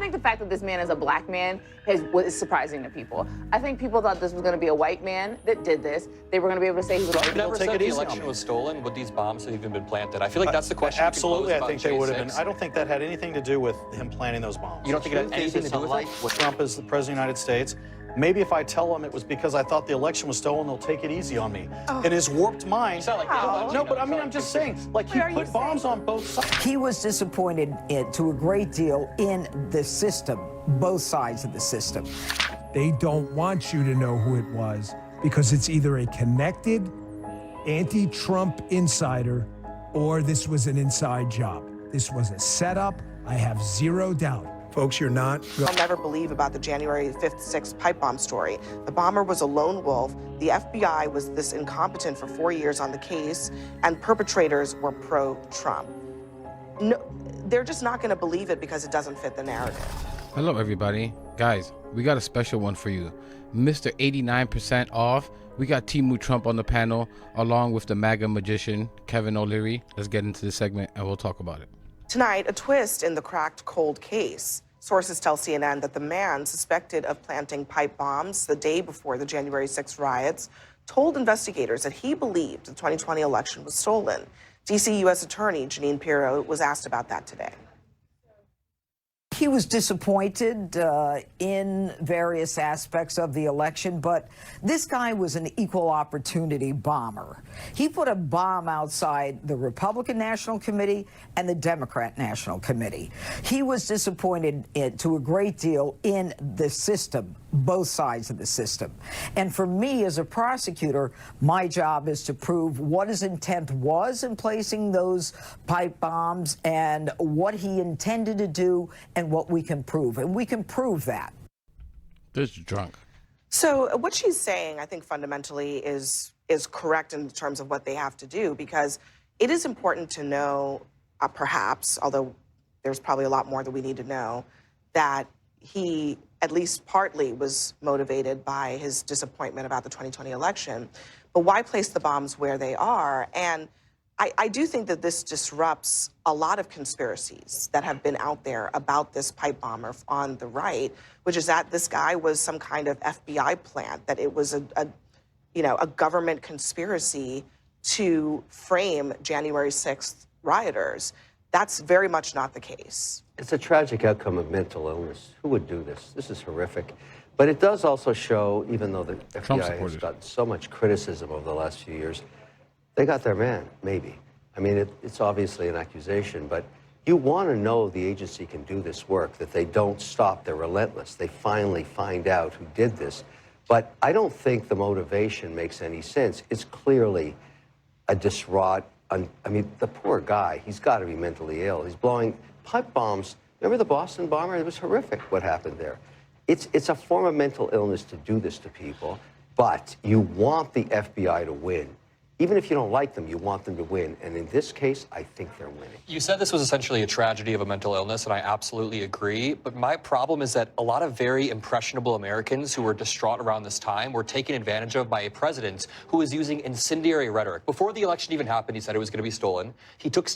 think the fact that this man is a black man is surprising to people. I think people thought this was going to be a white man that did this. They were going to be able to say he was Trump never said the election was stolen. Would these bombs have even been planted? I feel like that's the question. Absolutely, I think they would have been. I don't think that had anything to do with him planting those bombs. You don't think it had anything to do with it? Trump is the president of the United States. Maybe if I tell them it was because I thought the election was stolen, they'll take it easy on me. In his warped mind. You sound like no, but I mean, I'm just saying, like, he put bombs on both sides. He was disappointed to a great deal in the system, both sides of the system. They don't want you to know who it was because it's either a connected anti-Trump insider or this was an inside job. This was a setup. I have zero doubt. Folks, you're not. I'll never believe about the January 5th, 6th pipe bomb story. The bomber was a lone wolf. The FBI was this incompetent for 4 years on the case, and perpetrators were pro-Trump. No, they're just not going to believe it because it doesn't fit the narrative. Hello, everybody. Guys, we got a special one for you. Mr. 89% off. We got Timu Trump on the panel, along with the MAGA magician, Kevin O'Leary. Let's get into the segment, and we'll talk about it. Tonight, a twist in the cracked cold case. Sources tell CNN that the man suspected of planting pipe bombs the day before the January 6th riots told investigators that he believed the 2020 election was stolen. D.C. U.S. Attorney Jeanine Pirro was asked about that today. He was disappointed in various aspects of the election, but this guy was an equal opportunity bomber. He put a bomb outside the Republican National Committee and the Democrat National Committee. He was disappointed to a great deal in the system, both sides of the system. And for me as a prosecutor, my job is to prove what his intent was in placing those pipe bombs and what he intended to do and what we can prove. And we can prove that. This is drunk. So what she's saying, I think fundamentally is correct in terms of what they have to do, because it is important to know, perhaps, although there's probably a lot more that we need to know, that he at least partly was motivated by his disappointment about the 2020 election. But why place the bombs where they are? And I do think that this disrupts a lot of conspiracies that have been out there about this pipe bomber on the right, which is that this guy was some kind of FBI plant, that it was a government conspiracy to frame January 6th rioters. That's very much not the case. It's a tragic outcome of mental illness. Who would do this? This is horrific. But it does also show, even though the FBI has gotten so much criticism over the last few years, they got their man, maybe. I mean, it's obviously an accusation, but you want to know the agency can do this work, that they don't stop, they're relentless. They finally find out who did this. But I don't think the motivation makes any sense. It's clearly a distraught, I mean, the poor guy, he's got to be mentally ill. He's blowing pipe bombs. Remember the Boston bomber? It was horrific what happened there. It's a form of mental illness to do this to people, but you want the FBI to win. Even if you don't like them, you want them to win. And in this case, I think they're winning. You said this was essentially a tragedy of a mental illness, and I absolutely agree. But my problem is that a lot of very impressionable Americans who were distraught around this time were taken advantage of by a president who was using incendiary rhetoric. Before the election even happened, he said it was going to be stolen. He took the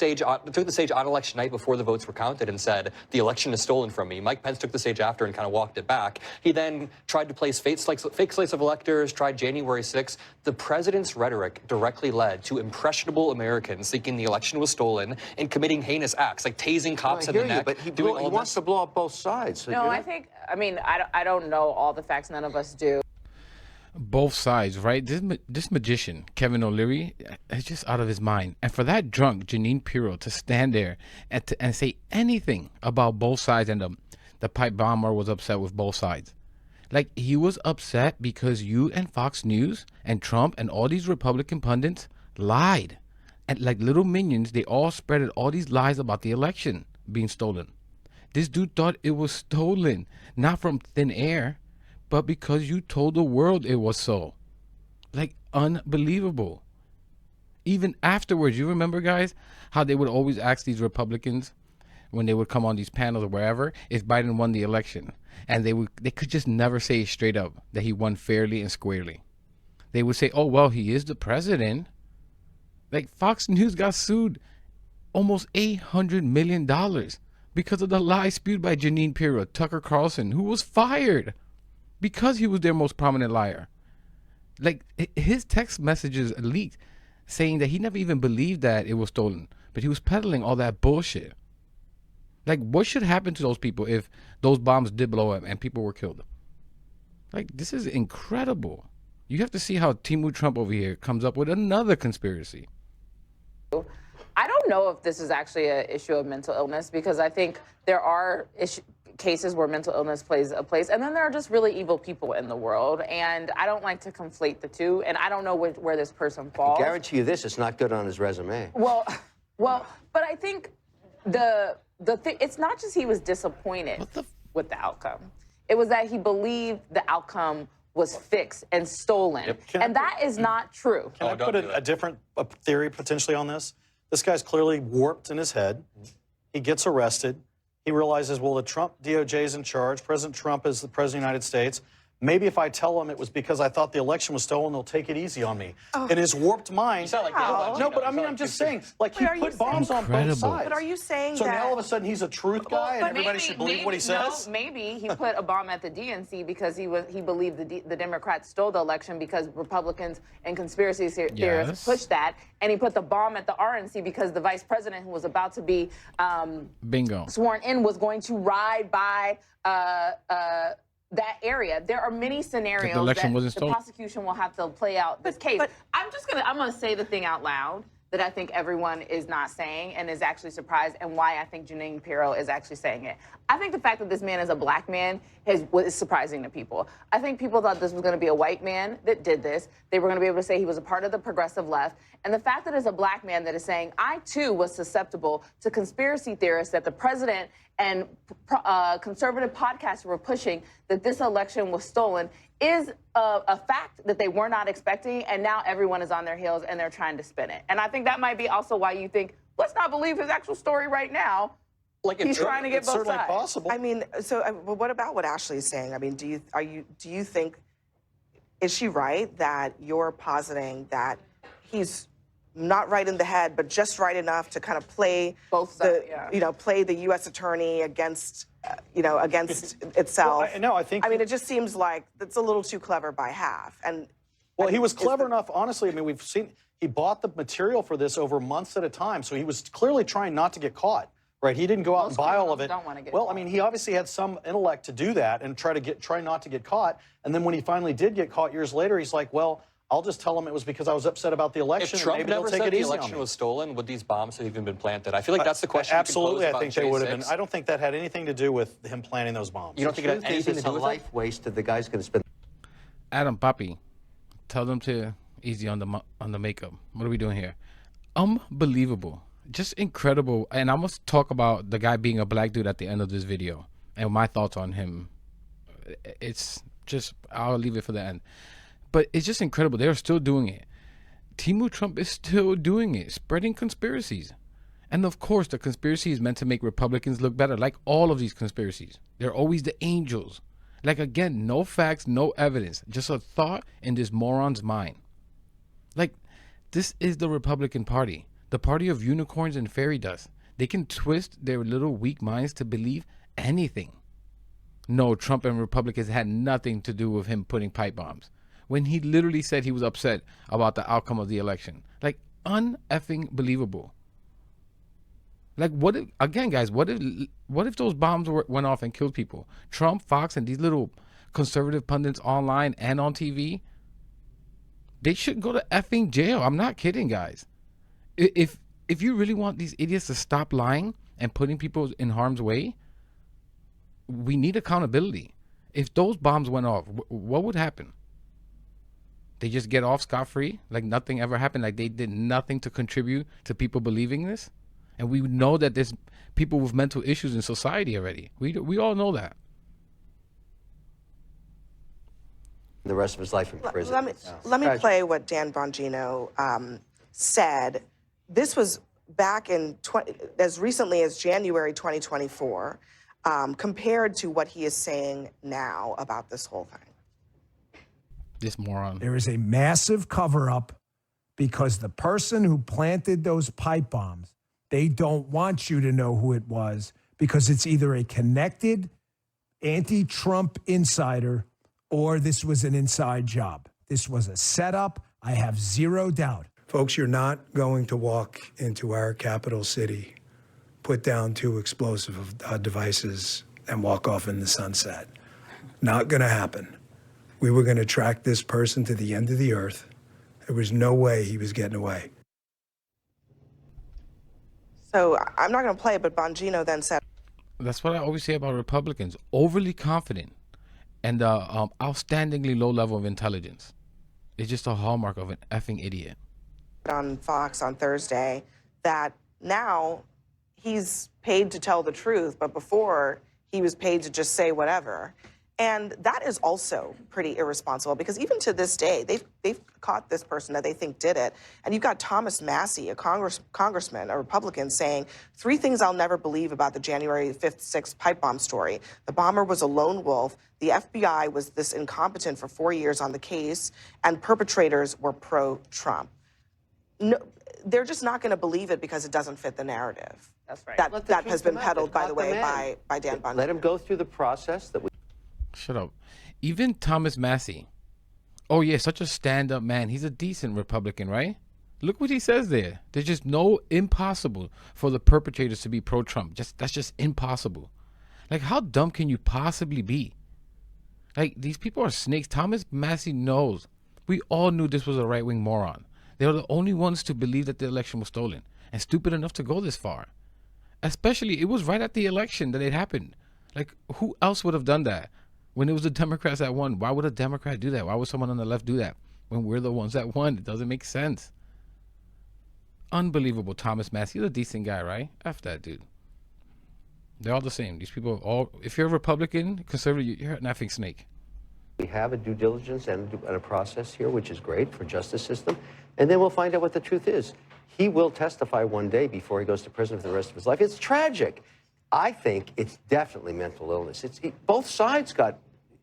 stage on election night before the votes were counted and said, the election is stolen from me. Mike Pence took the stage after and kind of walked it back. He then tried to place fake slates of electors, tried January 6th. The president's rhetoric directly led to impressionable Americans thinking the election was stolen and committing heinous acts like tasing cops in the neck. But he wants to blow up both sides. So no, I mean, I don't know all the facts. None of us do. Both sides, right? This magician, Kevin O'Leary, is just out of his mind. And for that drunk, Jeanine Pirro, to stand there and say anything about both sides, and the pipe bomber was upset with both sides. Like, he was upset because you and Fox News and Trump and all these Republican pundits lied. And like little minions, they all spreaded all these lies about the election being stolen. This dude thought it was stolen, not from thin air, but because you told the world it was so. Like, unbelievable. Even afterwards, you remember, guys, how they would always ask these Republicans when they would come on these panels or wherever, if Biden won the election. And they could just never say straight up that he won fairly and squarely. They would say, oh, well, he is the president. Like, Fox News got sued almost $800 million because of the lies spewed by Jeanine Pirro, Tucker Carlson, who was fired because he was their most prominent liar. Like, his text messages leaked saying that he never even believed that it was stolen, but he was peddling all that bullshit. Like, what should happen to those people if those bombs did blow up and people were killed? Like, this is incredible. You have to see how Timu Trump over here comes up with another conspiracy. I don't know if this is actually an issue of mental illness, because I think there are cases where mental illness plays a place, and then there are just really evil people in the world, and I don't like to conflate the two, and I don't know where this person falls. I guarantee you this, it's not good on his resume. Well, but I think the thing, it's not just he was disappointed with the outcome. It was that he believed the outcome was fixed and stolen, and that is not true. Can I put a different theory potentially on this? This guy's clearly warped in his head. He gets arrested. He realizes, well, the Trump DOJ is in charge. President Trump is the president of the United States. Maybe if I tell them it was because I thought the election was stolen, they'll take it easy on me. In his warped mind. You sound like Dan No, but I mean, I'm just saying, like, he put bombs on both sides. But are you saying so that... now all of a sudden he's a truth guy and everybody should believe what he says? No, maybe he put a bomb at the DNC because he believed the Democrats stole the election because Republicans and conspiracy theorists pushed that, and he put the bomb at the RNC because the vice president, who was about to be sworn in, was going to ride by that area. There are many scenarios that the prosecution will have to play out this case. I'm gonna say the thing out loud that I think everyone is not saying and is actually surprised, and why I think Jeanine Pirro is actually saying it. I think the fact that this man is a black man is surprising to people. I think people thought this was going to be a white man that did this. They were going to be able to say he was a part of the progressive left. And the fact that it's a black man that is saying, I too was susceptible to conspiracy theorists that the president and conservative podcasters were pushing that this election was stolen is a fact that they were not expecting, and now everyone is on their heels and they're trying to spin it. And I think that might be also why you think, let's not believe his actual story right now. Like, he's trying to get both sides. Possible. I mean, so what about what Ashley's saying? I mean, do you think, is she right that you're positing that he's not right in the head, but just right enough to kind of play both sides, play the U.S. attorney against itself? Well, no, I think. I mean, it just seems like it's a little too clever by half. Well, he was clever enough, honestly. I mean, we've seen he bought the material for this over months at a time, so he was clearly trying not to get caught. Right, he didn't go out and buy all of it. Well, I mean, he obviously had some intellect to do that and try not to get caught. And then when he finally did get caught years later, he's like, well, I'll just tell them it was because I was upset about the election. If Trump maybe never take said it the easy election was stolen, would these bombs have even been planted? I feel like that's the question. Absolutely, I think they would have been. I don't think that had anything to do with him planting those bombs. You don't think it had anything to do with it? Life wasted. The guy's going to spend. Adam, Papi, tell them to easy on the makeup. What are we doing here? Unbelievable. Just incredible. And I must talk about the guy being a black dude at the end of this video and my thoughts on him. It's just, I'll leave it for the end. But it's just incredible. They're still doing it. Timu Trump is still doing it, spreading conspiracies. And of course, the conspiracy is meant to make Republicans look better, like all of these conspiracies. They're always the angels. Like, again, no facts, no evidence, just a thought in this moron's mind. Like, this is the Republican Party. The party of unicorns and fairy dust. They can twist their little weak minds to believe anything. No, Trump and Republicans had nothing to do with him putting pipe bombs, when he literally said he was upset about the outcome of the election. Like, un-effing believable. Like, what if, again, guys, what if those bombs went off and killed people? Trump, Fox, and these little conservative pundits online and on TV, they should go to effing jail. I'm not kidding, guys. If you really want these idiots to stop lying and putting people in harm's way, we need accountability. If those bombs went off, what would happen? They just get off scot-free, like nothing ever happened, like they did nothing to contribute to people believing this? And we know that there's people with mental issues in society already. We all know that. The rest of his life in prison. Let me play what Dan Bongino said. This was back in as recently as January 2024, compared to what he is saying now about this whole thing. This moron. There is a massive cover-up because the person who planted those pipe bombs, they don't want you to know who it was because it's either a connected anti-Trump insider or this was an inside job. This was a setup. I have zero doubt. Folks, you're not going to walk into our capital city, put down 2 explosive devices, and walk off in the sunset. Not going to happen. We were going to track this person to the end of the earth. There was no way he was getting away. So I'm not going to play it, but Bongino then said. That's what I always say about Republicans. Overly confident and outstandingly low level of intelligence. It's just a hallmark of an effing idiot. On Fox on Thursday that now he's paid to tell the truth, but before he was paid to just say whatever. And that is also pretty irresponsible because even to this day, they've caught this person that they think did it. And you've got Thomas Massie, a congressman, a Republican, saying 3 things I'll never believe about the January 5th, 6th pipe bomb story. The bomber was a lone wolf. The FBI was this incompetent for 4 years on the case, and perpetrators were pro-Trump. No, they're just not going to believe it because it doesn't fit the narrative. That's right. That has been peddled, by the way, by Dan Bongino. Let him go through the process that we. Shut up. Even Thomas Massie. Oh, yeah, such a stand-up man. He's a decent Republican, right? Look what he says there. There's just no impossible for the perpetrators to be pro-Trump. That's just impossible. Like, how dumb can you possibly be? Like, these people are snakes. Thomas Massie knows. We all knew this was a right-wing moron. They were the only ones to believe that the election was stolen and stupid enough to go this far. Especially, it was right at the election that it happened. Like, who else would have done that? When it was the Democrats that won, why would a Democrat do that? Why would someone on the left do that when we're the ones that won? It doesn't make sense. Unbelievable. Thomas Massie, he's a decent guy, right? F that dude. They're all the same. These people are all, if you're a Republican, conservative, you're an effing snake. We have a due diligence and a process here, which is great for justice system. And then we'll find out what the truth is. He will testify one day before he goes to prison for the rest of his life. It's tragic. I think it's definitely mental illness. Both sides got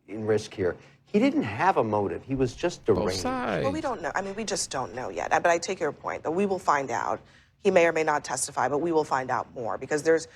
in risk here. He didn't have a motive. He was just deranged. Both sides. Well, we don't know. I mean, we just don't know yet. But I take your point that we will find out. He may or may not testify, but we will find out more because there's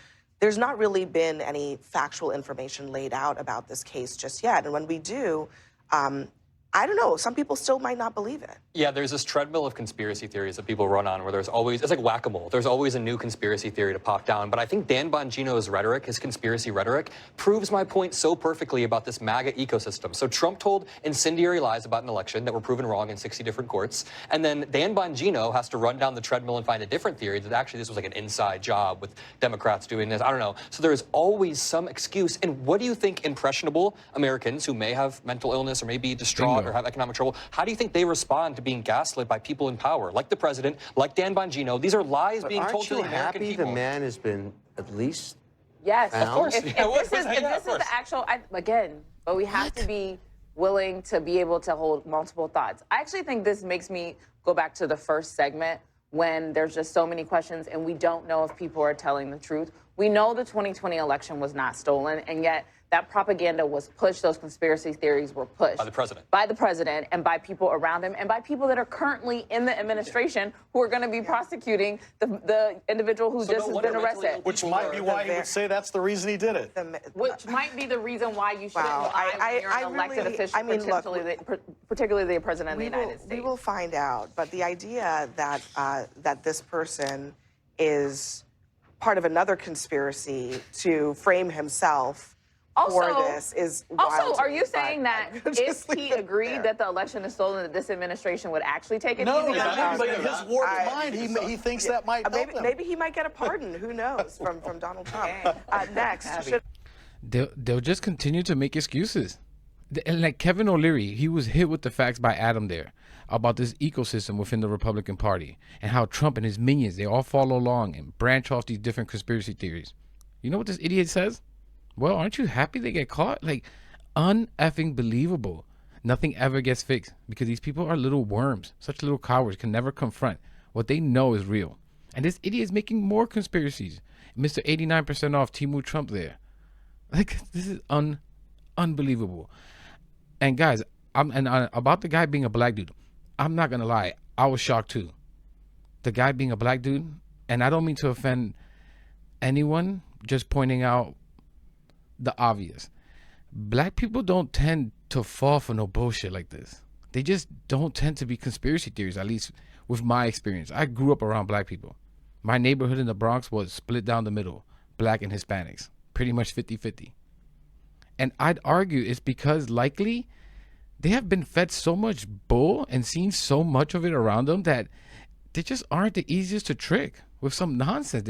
not really been any factual information laid out about this case just yet. And when we do, I don't know. Some people still might not believe it. Yeah, there's this treadmill of conspiracy theories that people run on where there's always, it's like whack-a-mole. There's always a new conspiracy theory to pop down. But I think Dan Bongino's rhetoric, his conspiracy rhetoric, proves my point so perfectly about this MAGA ecosystem. So Trump told incendiary lies about an election that were proven wrong in 60 different courts. And then Dan Bongino has to run down the treadmill and find a different theory that actually this was like an inside job with Democrats doing this. I don't know. So there's always some excuse. And what do you think impressionable Americans who may have mental illness or may be distraught or have economic trouble, how do you think they respond to being gaslit by people in power, like the president, like Dan Bongino? These are lies being told to the American people. Aren't you happy the man has been at least Yes, found? of course. If this is the actual, again, but we have to be willing to be able to hold multiple thoughts. I actually think this makes me go back to the first segment when there's just so many questions and we don't know if people are telling the truth. We know the 2020 election was not stolen, and yet that propaganda was pushed, those conspiracy theories were pushed. By the president. By the president and by people around him and by people that are currently in the administration who are going to be prosecuting the individual who just has been arrested. Which might be why he would say that's the reason he did it. Which might be the reason why you shouldn't lie when you're an elected official, I mean, particularly the president of the United States. We will find out, but the idea that that this person is part of another conspiracy to frame himself for this is wild. Also, are you saying that if he agreed that the election is stolen, that this administration would actually take it easy? No, but in his warped mind, he thinks that might help him. Maybe he might get a pardon. Who knows from Donald Trump. Next, they'll just continue to make excuses. And like Kevin O'Leary, he was hit with the facts by Adam there about this ecosystem within the Republican Party and how Trump and his minions, they all follow along and branch off these different conspiracy theories. You know what this idiot says? Well, aren't you happy they get caught? Like, un-effing believable. Nothing ever gets fixed because these people are little worms. Such little cowards can never confront what they know is real. And this idiot is making more conspiracies. Mr. 89% off Timu Trump there. Like, this is unbelievable. And guys, about the guy being a black dude, I'm not going to lie. I was shocked too. The guy being a black dude, and I don't mean to offend anyone, just pointing out the obvious. Black people don't tend to fall for no bullshit like this. They just don't tend to be conspiracy theories, at least with my experience. I grew up around black people. My neighborhood in the Bronx was split down the middle, black and Hispanics, pretty much 50-50. And I'd argue it's because likely they have been fed so much bull and seen so much of it around them that they just aren't the easiest to trick with some nonsense.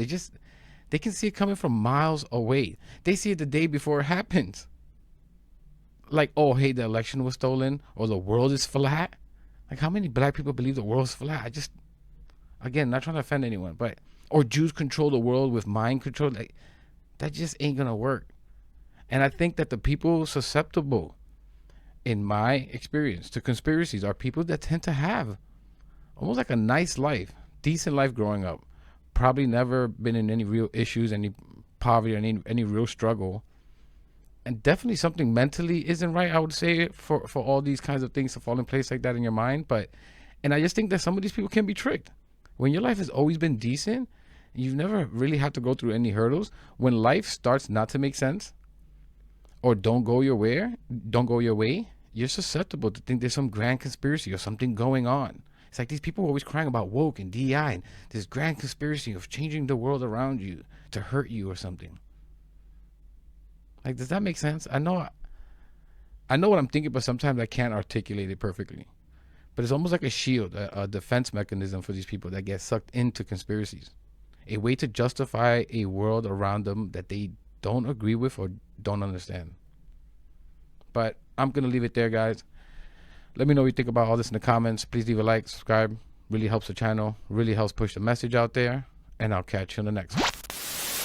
They can see it coming from miles away. They see it the day before it happens. Like, oh, hey, the election was stolen, or the world is flat. Like, how many black people believe the world's flat? Again, not trying to offend anyone, but, or Jews control the world with mind control. Like, that just ain't gonna work. And I think that the people susceptible, in my experience, to conspiracies are people that tend to have almost like a nice life, decent life growing up. Probably never been in any real issues, any poverty, or any real struggle. And definitely something mentally isn't right, I would say, for all these kinds of things to fall in place like that in your mind. And I just think that some of these people can be tricked. When your life has always been decent, you've never really had to go through any hurdles. When life starts not to make sense, or don't go your way, you're susceptible to think there's some grand conspiracy or something going on. It's like these people are always crying about woke and DEI and this grand conspiracy of changing the world around you to hurt you or something. Like, does that make sense? I know what I'm thinking, but sometimes I can't articulate it perfectly. But it's almost like a shield, a defense mechanism for these people that get sucked into conspiracies. A way to justify a world around them that they don't agree with or don't understand. But I'm going to leave it there, guys. Let me know what you think about all this in the comments. Please leave a like, subscribe. Really helps the channel. Really helps push the message out there. And I'll catch you in the next one.